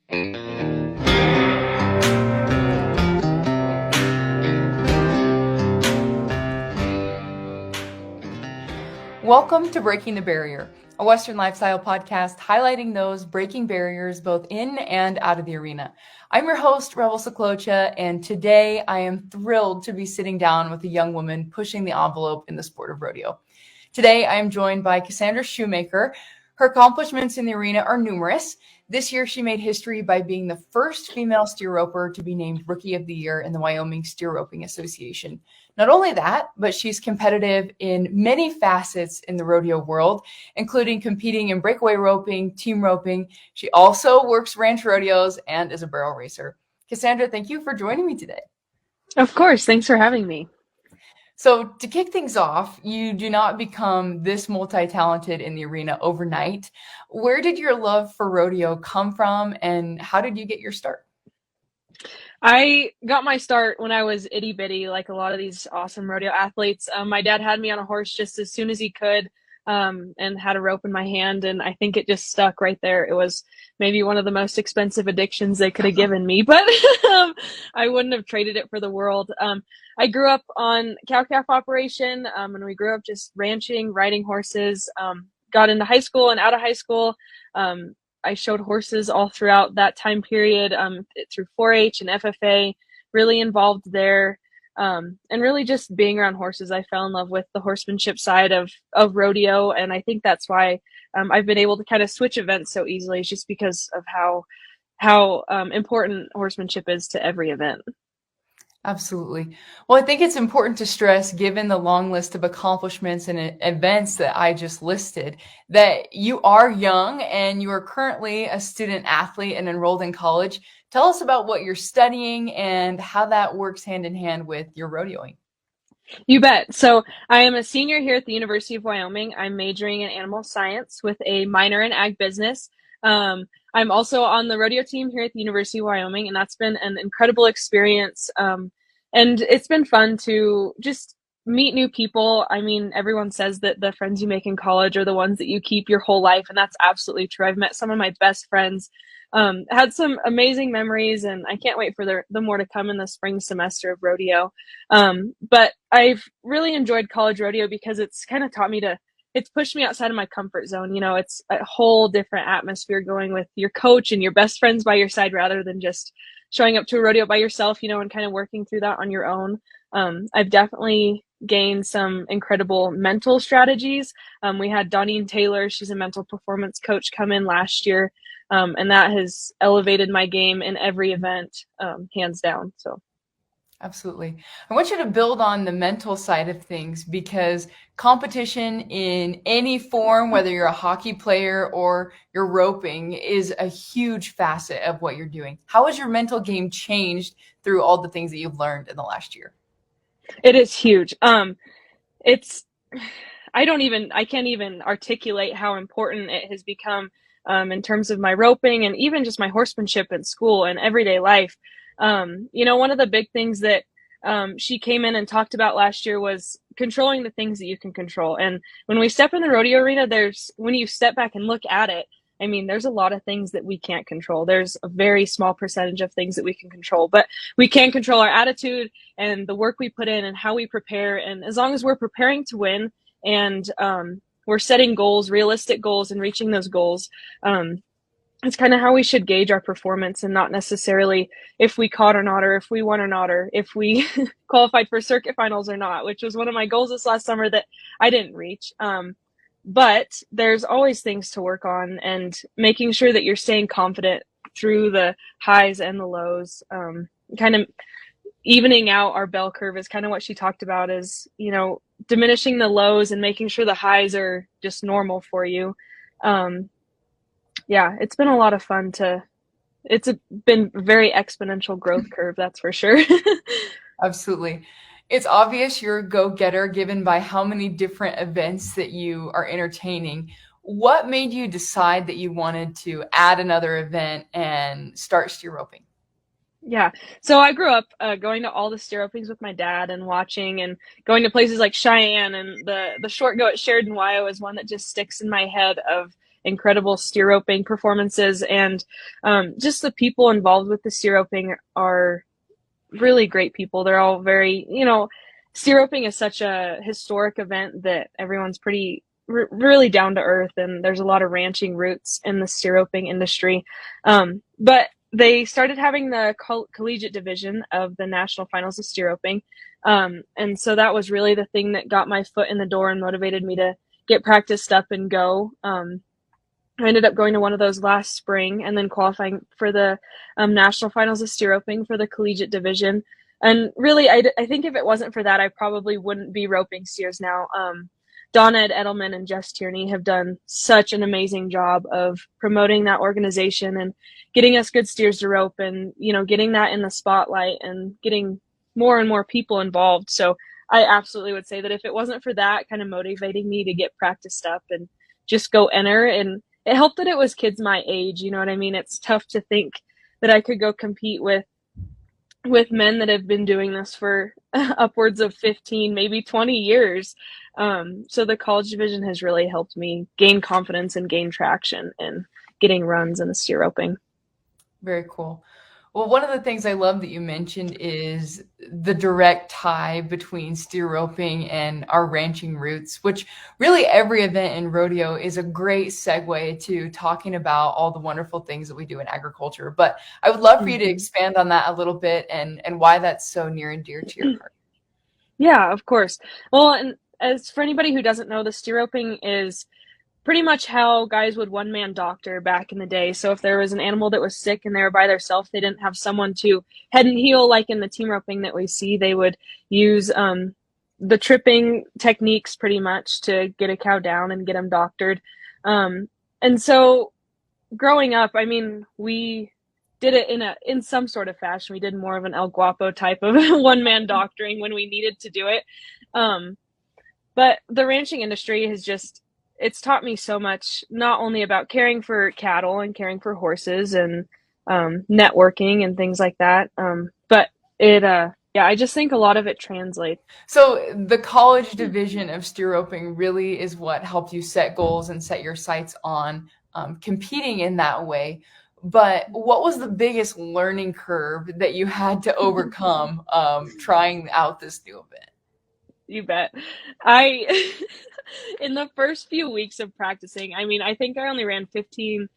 Welcome to Breaking the Barrier, a Western lifestyle podcast highlighting those breaking barriers both in and out of the arena. I'm your host, Rebel Sjeklocha, and today I am thrilled to be sitting down with a young woman pushing the envelope in the sport of rodeo. Today, I am joined by Kassandra Shoemaker. Her accomplishments in the arena are numerous. This year, she made history by being the first female steer roper to be named Rookie of the Year in the Wyoming Steer Roping Association. Not only that, but she's competitive in many facets in the rodeo world, including competing in breakaway roping, team roping. She also works ranch rodeos and is a barrel racer. Kassandra, thank you for joining me today. Of course. Thanks for having me. So to kick things off, you do not become this multi-talented in the arena overnight. Where did your love for rodeo come from, and how did you get your start? I got my start when I was itty bitty, like a lot of these awesome rodeo athletes. My dad had me on a horse just as soon as he could, and had a rope in my hand, and I think it just stuck right there. It was maybe one of the most expensive addictions they could have given me, but I wouldn't have traded it for the world. I grew up on cow-calf operation, and we grew up just ranching, riding horses, got into high school and out of high school. I showed horses all throughout that time period, through 4-H and FFA, really involved there. And really just being around horses, I fell in love with the horsemanship side of rodeo. And I think that's why I've been able to kind of switch events so easily, just because of how important horsemanship is to every event. Absolutely. Well, I think it's important to stress, given the long list of accomplishments and events that I just listed, that you are young and you are currently a student athlete and enrolled in college. Tell us about what you're studying and how that works hand in hand with your rodeoing. You bet. So I am a senior here at the University of Wyoming. I'm majoring in animal science with a minor in ag business. I'm also on the rodeo team here at the University of Wyoming, and that's been an incredible experience. And it's been fun to just meet new people. I mean, everyone says that the friends you make in college are the ones that you keep your whole life, and that's absolutely true. I've met some of my best friends, had some amazing memories, and I can't wait for the more to come in the spring semester of rodeo. But I've really enjoyed college rodeo because it's kind of taught me it's pushed me outside of my comfort zone. You know, it's a whole different atmosphere going with your coach and your best friends by your side rather than just showing up to a rodeo by yourself, you know, and kind of working through that on your own. I've definitely gained some incredible mental strategies. We had Donnie Taylor, she's a mental performance coach, come in last year, and that has elevated my game in every event, hands down. So. Absolutely. I want you to build on the mental side of things, because competition in any form, whether you're a hockey player or you're roping, is a huge facet of what you're doing. How has your mental game changed through all the things that you've learned in the last year? It is huge. I can't even articulate how important it has become, in terms of my roping and even just my horsemanship in school and everyday life. One of the big things that she came in and talked about last year was controlling the things that you can control. And when we step in the rodeo arena, when you step back and look at it, I mean, there's a lot of things that we can't control. There's a very small percentage of things that we can control, but we can control our attitude and the work we put in and how we prepare. And as long as we're preparing to win and we're setting goals, realistic goals, and reaching those goals, it's kind of how we should gauge our performance, and not necessarily if we caught or not, or if we won or not, or if we qualified for circuit finals or not, which was one of my goals this last summer that I didn't reach. But there's always things to work on, and making sure that you're staying confident through the highs and the lows, kind of evening out our bell curve is kind of what she talked about, is, you know, diminishing the lows and making sure the highs are just normal for you. Yeah, it's been a lot of fun it's been a very exponential growth curve, that's for sure. Absolutely. It's obvious you're a go-getter given by how many different events that you are entertaining. What made you decide that you wanted to add another event and start steer roping? Yeah. So I grew up going to all the steer ropings with my dad and watching and going to places like Cheyenne, and the short go at Sheridan, Wyoming is one that just sticks in my head of incredible steer roping performances, and just the people involved with the steer roping are really great people. They're all very, steer roping is such a historic event that everyone's pretty really down to earth, and there's a lot of ranching roots in the steer roping industry. But they started having the collegiate division of the national finals of steer roping. And so that was really the thing that got my foot in the door and motivated me to get practiced up and go. I ended up going to one of those last spring and then qualifying for the national finals of steer roping for the collegiate division. And really, I think if it wasn't for that, I probably wouldn't be roping steers now. Donna Edelman and Jess Tierney have done such an amazing job of promoting that organization and getting us good steers to rope, and, getting that in the spotlight and getting more and more people involved. So I absolutely would say that if it wasn't for that kind of motivating me to get practiced up and just go enter, and it helped that it was kids my age, you know what I mean? It's tough to think that I could go compete with men that have been doing this for upwards of 15, maybe 20 years. So the college division has really helped me gain confidence and gain traction in getting runs in the steer roping. Very cool. Well, one of the things I love that you mentioned is the direct tie between steer roping and our ranching roots, which really every event in rodeo is a great segue to talking about all the wonderful things that we do in agriculture. But I would love for you to expand on that a little bit and why that's so near and dear to your heart. Yeah, of course. Well, and as for anybody who doesn't know, the steer roping is pretty much how guys would one-man doctor back in the day. So if there was an animal that was sick and they were by themselves, they didn't have someone to head and heel like in the team roping that we see. They would use the tripping techniques pretty much to get a cow down and get them doctored. And so growing up, I mean, we did it in some sort of fashion. We did more of an El Guapo type of one-man doctoring when we needed to do it. But the ranching industry has it's taught me so much, not only about caring for cattle and caring for horses and networking and things like that, but I just think a lot of it translates. So the college division of steer roping really is what helped you set goals and set your sights on competing in that way. But what was the biggest learning curve that you had to overcome trying out this new event? You bet. In the first few weeks of practicing, I mean, I think I only ran 15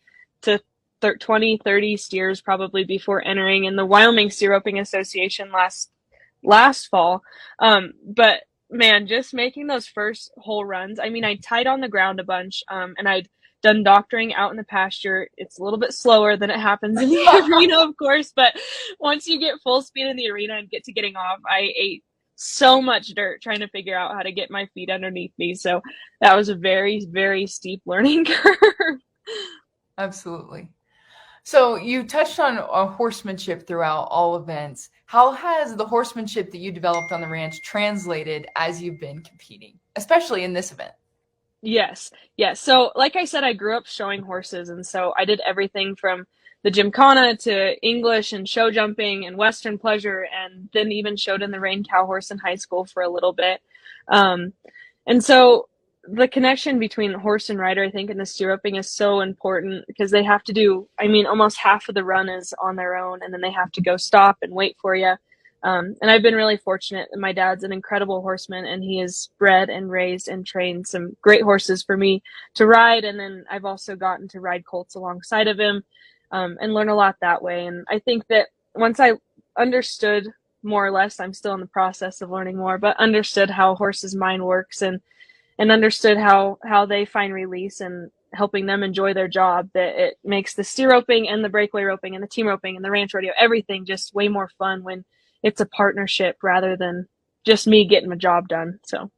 to 20, 30 steers probably before entering in the Wyoming Steer Roping Association last fall. But man, just making those first whole runs, I mean, I tied on the ground a bunch, and I'd done doctoring out in the pasture. It's a little bit slower than it happens in the arena, of course, but once you get full speed in the arena and get to getting off, I ate so much dirt trying to figure out how to get my feet underneath me. So that was a very, very steep learning curve. Absolutely. So you touched on horsemanship throughout all events. How has the horsemanship that you developed on the ranch translated as you've been competing, especially in this event? Yes. So like I said, I grew up showing horses. And so I did everything from the gymkhana to English and show jumping and Western pleasure, and then even showed in the rein cow horse in high school for a little bit. And so the connection between horse and rider, I think, in the steer roping is so important, because they have to do, I mean, almost half of the run is on their own, and then they have to go stop and wait for you. And I've been really fortunate that my dad's an incredible horseman, and he has bred and raised and trained some great horses for me to ride. And then I've also gotten to ride colts alongside of him, and learn a lot that way. And I think that once I understood more or less, I'm still in the process of learning more, but understood how a horse's mind works, and understood how they find release and helping them enjoy their job, that it makes the steer roping and the breakaway roping and the team roping and the ranch rodeo, everything just way more fun when it's a partnership rather than just me getting my job done. So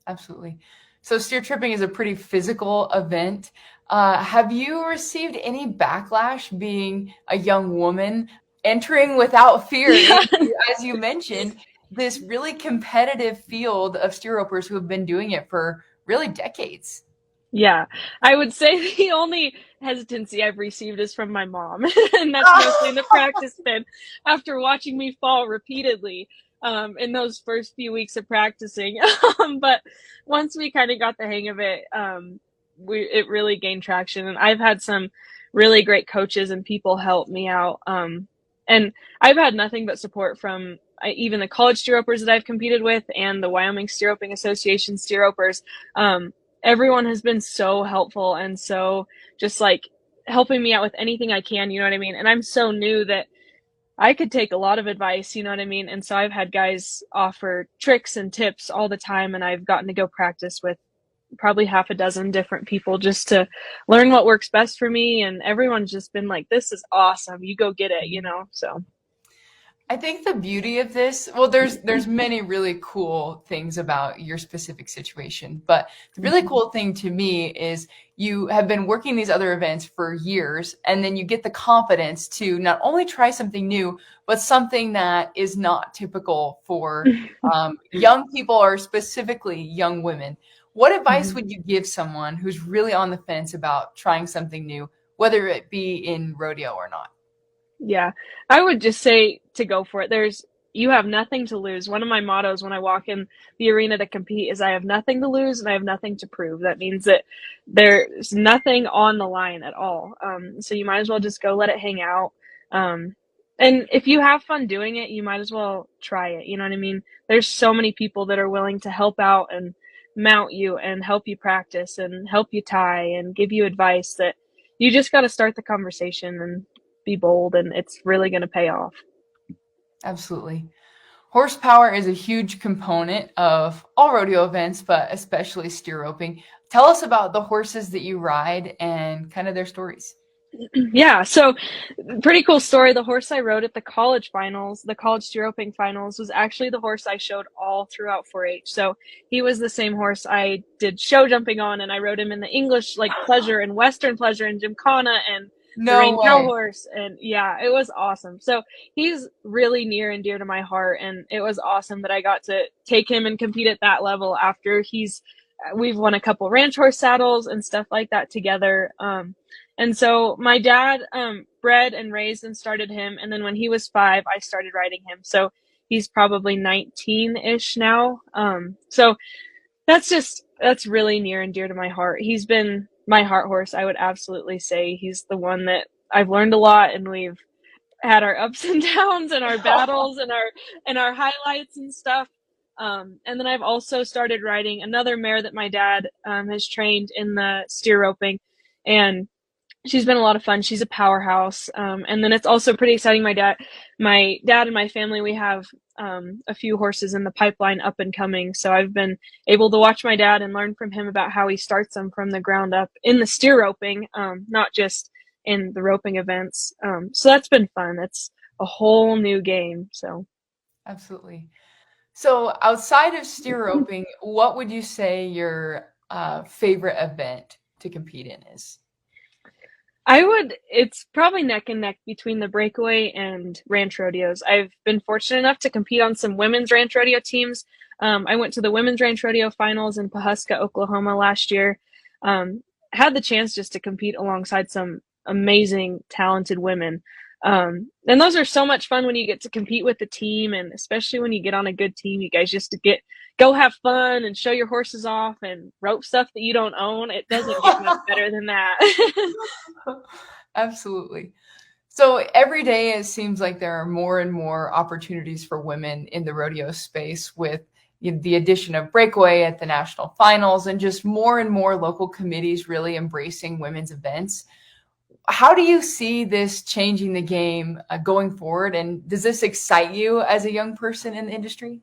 Absolutely. So steer tripping is a pretty physical event. Have you received any backlash being a young woman entering without fear, as you mentioned, this really competitive field of steer ropers who have been doing it for really decades? Yeah, I would say the only hesitancy I've received is from my mom, and that's mostly in the practice pen after watching me fall repeatedly in those first few weeks of practicing. But once we kind of got the hang of it, it really gained traction. And I've had some really great coaches and people help me out. And I've had nothing but support from even the college steer ropers that I've competed with and the Wyoming Steer Roping Association steer ropers. Everyone has been so helpful and so just like helping me out with anything I can, you know what I mean? And I'm so new that I could take a lot of advice, you know what I mean? And so I've had guys offer tricks and tips all the time, and I've gotten to go practice with probably half a dozen different people just to learn what works best for me. And everyone's just been like, this is awesome. You go get it, you know? So I think the beauty of this, well, there's many really cool things about your specific situation, but the really cool thing to me is you have been working these other events for years, and then you get the confidence to not only try something new, but something that is not typical for young people or specifically young women. What advice would you give someone who's really on the fence about trying something new, whether it be in rodeo or not? Yeah, I would just say to go for it. You have nothing to lose. One of my mottos when I walk in the arena to compete is I have nothing to lose and I have nothing to prove. That means that there's nothing on the line at all. So you might as well just go let it hang out. And if you have fun doing it, you might as well try it. You know what I mean? There's so many people that are willing to help out and mount you and help you practice and help you tie and give you advice that you just got to start the conversation and be bold, and it's really going to pay off. Absolutely. Horsepower is a huge component of all rodeo events, but especially steer roping. Tell us about the horses that you ride and kind of their stories. Yeah, so pretty cool story. The horse I rode at the college finals, the college steer roping finals, was actually the horse I showed all throughout 4-H. So he was the same horse I did show jumping on, and I rode him in the English like pleasure and Western pleasure and Gymkhana and the No Rain Cow way. horse. And yeah, it was awesome. So he's really near and dear to my heart, and it was awesome that I got to take him and compete at that level after we've won a couple ranch horse saddles and stuff like that together. And so my dad bred and raised and started him. And then when he was 5, I started riding him. So he's probably 19-ish now. So that's really near and dear to my heart. He's been my heart horse. I would absolutely say he's the one that I've learned a lot, and we've had our ups and downs and our battles and our highlights and stuff. And then I've also started riding another mare that my dad has trained in the steer roping, and she's been a lot of fun. She's a powerhouse. And then it's also pretty exciting. My dad and my family, we have a few horses in the pipeline up and coming. So I've been able to watch my dad and learn from him about how he starts them from the ground up in the steer roping, not just in the roping events. So that's been fun. It's a whole new game. So Absolutely. So outside of steer roping, what would you say your favorite event to compete in is? It's probably neck and neck between the breakaway and ranch rodeos. I've been fortunate enough to compete on some women's ranch rodeo teams. I went to the women's ranch rodeo finals in Pawhuska, Oklahoma last year. Had the chance just to compete alongside some amazing, talented women. And those are so much fun when you get to compete with the team, and especially when you get on a good team, you guys just go have fun and show your horses off and rope stuff that you don't own. It doesn't get much better than that. Absolutely. So every day it seems like there are more and more opportunities for women in the rodeo space with the addition of breakaway at the national finals and just more and more local committees really embracing women's events. How do you see this changing the game going forward? And does this excite you as a young person in the industry?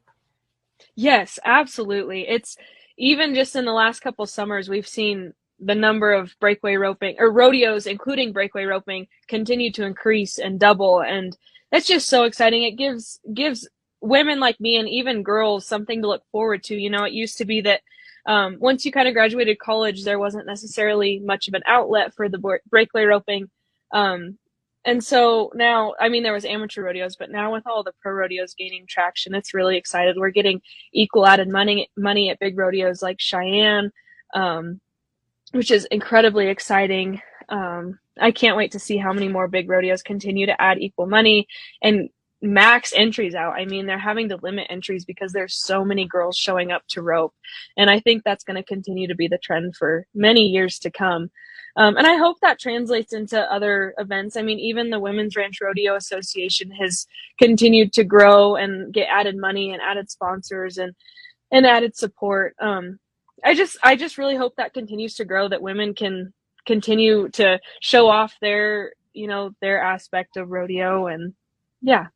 Yes, absolutely. It's even just in the last couple summers, we've seen the number of breakaway roping or rodeos, including breakaway roping, continue to increase and double. And that's just so exciting. It gives women like me and even girls something to look forward to. You know, it used to be that once you kind of graduated college, there wasn't necessarily much of an outlet for the breakaway roping. And so now, I mean, there was amateur rodeos, but now with all the pro rodeos gaining traction, it's really excited. We're getting equal added money at big rodeos like Cheyenne, which is incredibly exciting. I can't wait to see how many more big rodeos continue to add equal money. And max entries out. I mean, they're having to limit entries because there's so many girls showing up to rope. And I think that's going to continue to be the trend for many years to come. And I hope that translates into other events. I mean, even the Women's Ranch Rodeo Association has continued to grow and get added money and added sponsors and added support. I just really hope that continues to grow, that women can continue to show off their, their aspect of rodeo. And yeah.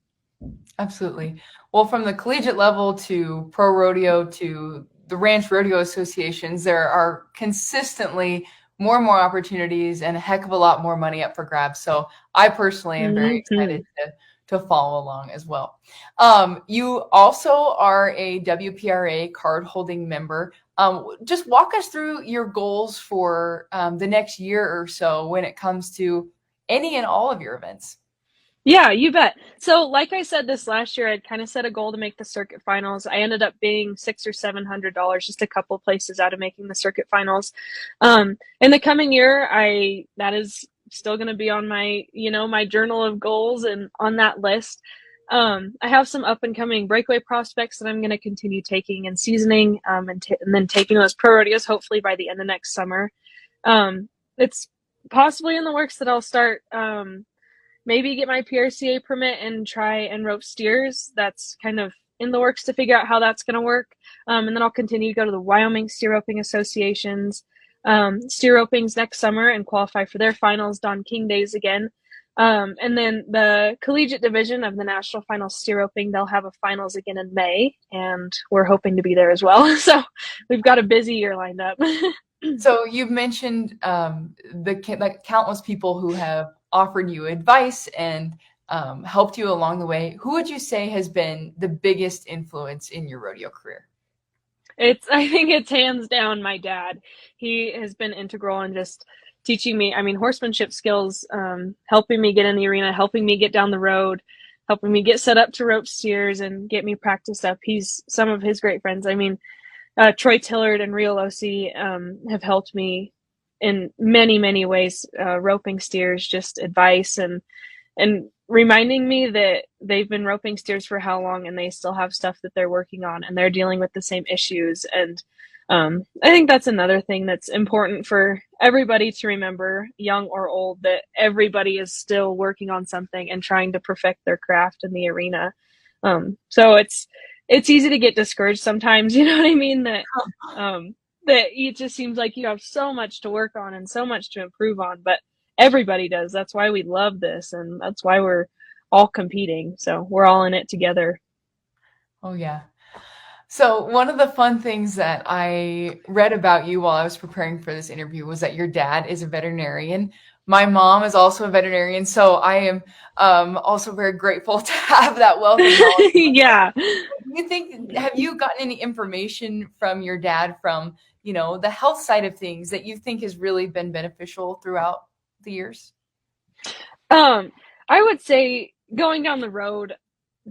Absolutely. Well, from the collegiate level to pro rodeo to the ranch rodeo associations, there are consistently more and more opportunities and a heck of a lot more money up for grabs. So I personally am very excited to follow along as well. You also are a WPRA card holding member. Just walk us through your goals for the next year or so when it comes to any and all of your events. Yeah, you bet. So like I said, this last year, I'd kind of set a goal to make the circuit finals. I ended up being $600 or $700, just a couple of places out of making the circuit finals. In the coming year, that is still going to be on my, my journal of goals and on that list. I have some up and coming breakaway prospects that I'm going to continue taking and seasoning, and then taking those pro rodeos, hopefully by the end of next summer. It's possibly in the works that I'll start, maybe get my PRCA permit and try and rope steers. That's kind of in the works to figure out how that's going to work. And then I'll continue to go to the Wyoming Steer Roping Association's steer ropings next summer and qualify for their finals, Don King Days again. And then the collegiate division of the National Finals Steer Roping, they'll have a finals again in May, and we're hoping to be there as well. So we've got a busy year lined up. So you've mentioned the countless people who have offered you advice and helped you along the way. Who would you say has been the biggest influence in your rodeo career? I think it's hands down my dad. He has been integral in just teaching me, horsemanship skills, helping me get in the arena, helping me get down the road, helping me get set up to rope steers and get me practiced up. Some of his great friends. Troy Tillard and Rio Losi have helped me in many, many ways, roping steers, just advice and reminding me that they've been roping steers for how long and they still have stuff that they're working on and they're dealing with the same issues. And I think that's another thing that's important for everybody to remember, young or old, that everybody is still working on something and trying to perfect their craft in the arena. So it's easy to get discouraged sometimes, you know what I mean? That it just seems like you have so much to work on and so much to improve on, but everybody does. That's why we love this, and that's why we're all competing. So we're all in it together. Oh, yeah. So one of the fun things that I read about you while I was preparing for this interview was that your dad is a veterinarian. My mom is also a veterinarian, so I am also very grateful to have that wealth of knowledge. Yeah. Have you gotten any information from your dad from, the health side of things that you think has really been beneficial throughout the years? I would say going down the road,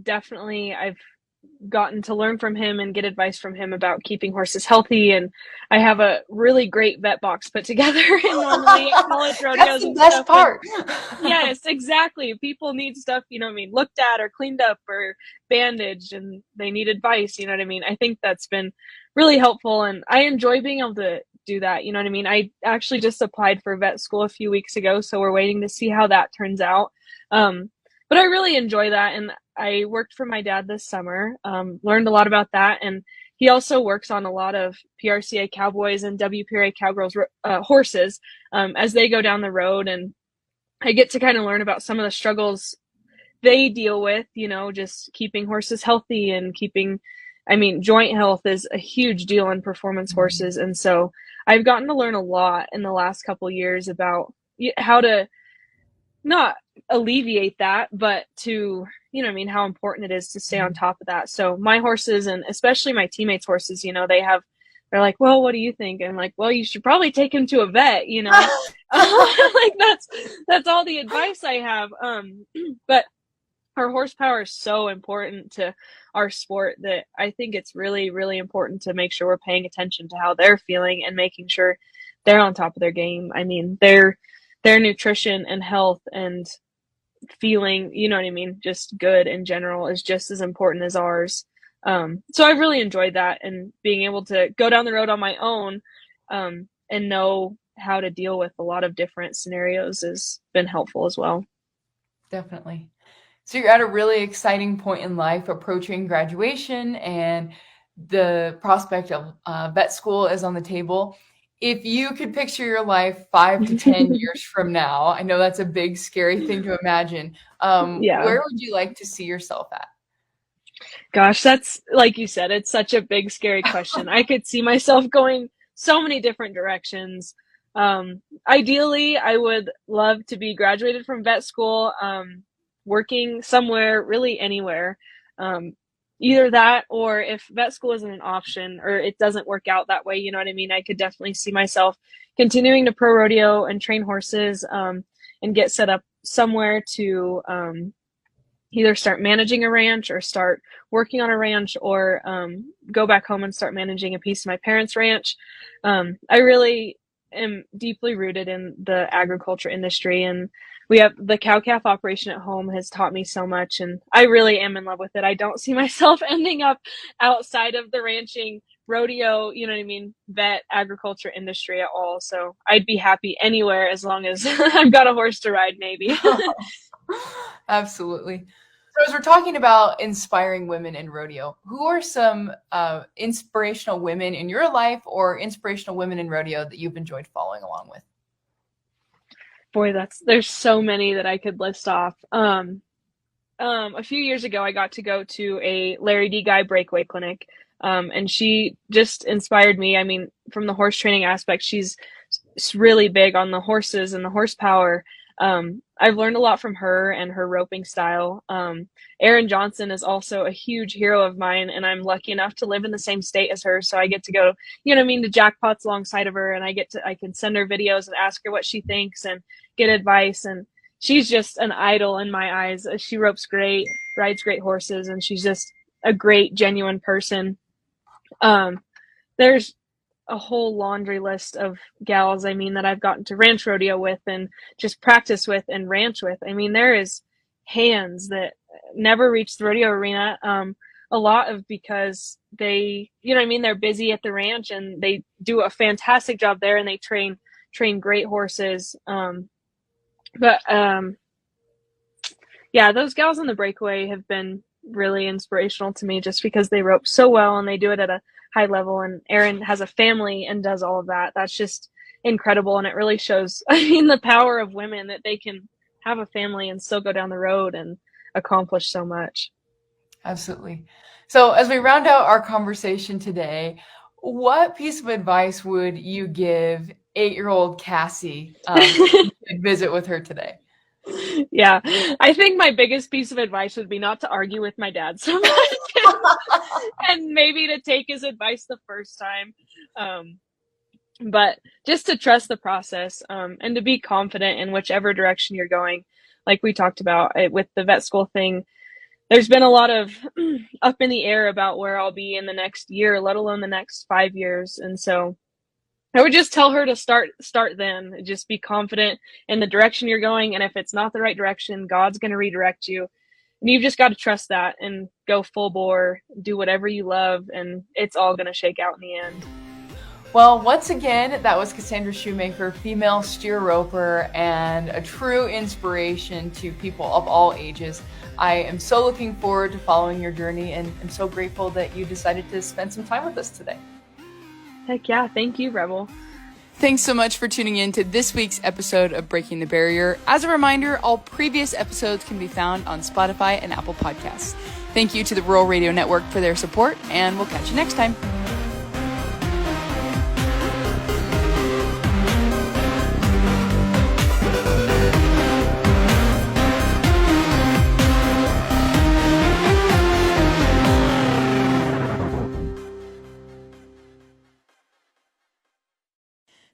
definitely I've gotten to learn from him and get advice from him about keeping horses healthy. And I have a really great vet box put together in one of the college rodeos. That's the best part. Yes, exactly. People need stuff, looked at or cleaned up or bandaged, and they need advice. You know what I mean? I think that's been really helpful, and I enjoy being able to do that. You know what I mean? I actually just applied for vet school a few weeks ago, so we're waiting to see how that turns out. But I really enjoy that, and I worked for my dad this summer, learned a lot about that, and he also works on a lot of PRCA cowboys and WPRA cowgirls horses as they go down the road, and I get to kind of learn about some of the struggles they deal with, just keeping horses healthy and joint health is a huge deal in performance horses, and so I've gotten to learn a lot in the last couple of years about how to not alleviate that, but to, how important it is to stay on top of that. So my horses, and especially my teammates' horses, they're like, well, what do you think? And I'm like, well, you should probably take him to a vet, like that's all the advice I have. But our horsepower is so important to our sport that I think it's really, really important to make sure we're paying attention to how they're feeling and making sure they're on top of their game. Their nutrition and health and feeling, you know what I mean, just good in general is just as important as ours. So I've really enjoyed that, and being able to go down the road on my own, and know how to deal with a lot of different scenarios has been helpful as well. Definitely. So you're at a really exciting point in life, approaching graduation, and the prospect of vet school is on the table. If you could picture your life 5 to 10 years from now, I know that's a big, scary thing to imagine. Yeah. Where would you like to see yourself at? Gosh, that's, like you said, it's such a big, scary question. I could see myself going so many different directions. Ideally, I would love to be graduated from vet school, working somewhere, really anywhere. Either that, or if vet school isn't an option or it doesn't work out that way, you know what I mean? I could definitely see myself continuing to pro rodeo and train horses, and get set up somewhere to, either start managing a ranch or start working on a ranch, or go back home and start managing a piece of my parents' ranch. I really am deeply rooted in the agriculture industry, and we have the cow-calf operation at home has taught me so much, and I really am in love with it. I don't see myself ending up outside of the ranching, rodeo, you know what I mean, vet, agriculture industry at all. So I'd be happy anywhere as long as I've got a horse to ride, maybe. Absolutely. So as we're talking about inspiring women in rodeo, who are some inspirational women in your life or inspirational women in rodeo that you've enjoyed following along with? Boy, there's so many that I could list off. A few years ago, I got to go to a Larry D. Guy breakaway clinic, and she just inspired me. I mean, from the horse training aspect, she's really big on the horses and the horsepower. I've learned a lot from her and her roping style. Erin Johnson is also a huge hero of mine, and I'm lucky enough to live in the same state as her. So I get to go, you know what I mean, to jackpots alongside of her, and I can send her videos and ask her what she thinks and get advice. And she's just an idol in my eyes. She ropes great, rides great horses, and she's just a great, genuine person. There's a whole laundry list of gals, I mean, that I've gotten to ranch rodeo with and just practice with and ranch with. I mean, there is hands that never reach the rodeo arena. A lot of because they, you know what I mean, they're busy at the ranch and they do a fantastic job there, and they train great horses. Yeah, those gals on the breakaway have been really inspirational to me just because they rope so well and they do it at a high level, and Erin has a family and does all of that. That's just incredible, and it really shows, I mean, the power of women, that they can have a family and still go down the road and accomplish so much. Absolutely. So as we round out our conversation today, what piece of advice would you give 8-year-old Cassie if you could visit with her today? Yeah, I think my biggest piece of advice would be not to argue with my dad so much, and maybe to take his advice the first time, but just to trust the process, and to be confident in whichever direction you're going. Like we talked about with the vet school thing, there's been a lot of up in the air about where I'll be in the next year, let alone the next 5 years. And so I would just tell her to start then. Just be confident in the direction you're going, and if it's not the right direction, God's going to redirect you. And you've just got to trust that and go full bore, do whatever you love, and it's all going to shake out in the end. Well, once again, that was Kassandra Shoemaker, female steer roper and a true inspiration to people of all ages. I am so looking forward to following your journey, and I'm so grateful that you decided to spend some time with us today. Heck yeah. Thank you, Rebel. Thanks so much for tuning in to this week's episode of Breaking the Barrier. As a reminder, all previous episodes can be found on Spotify and Apple Podcasts. Thank you to the Rural Radio Network for their support, and we'll catch you next time.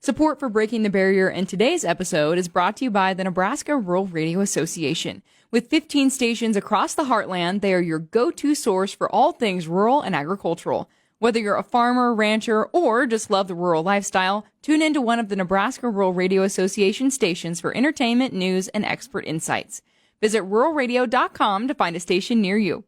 Support for Breaking the Barrier in today's episode is brought to you by the Nebraska Rural Radio Association. With 15 stations across the heartland, they are your go-to source for all things rural and agricultural. Whether you're a farmer, rancher, or just love the rural lifestyle, tune into one of the Nebraska Rural Radio Association stations for entertainment, news, and expert insights. Visit ruralradio.com to find a station near you.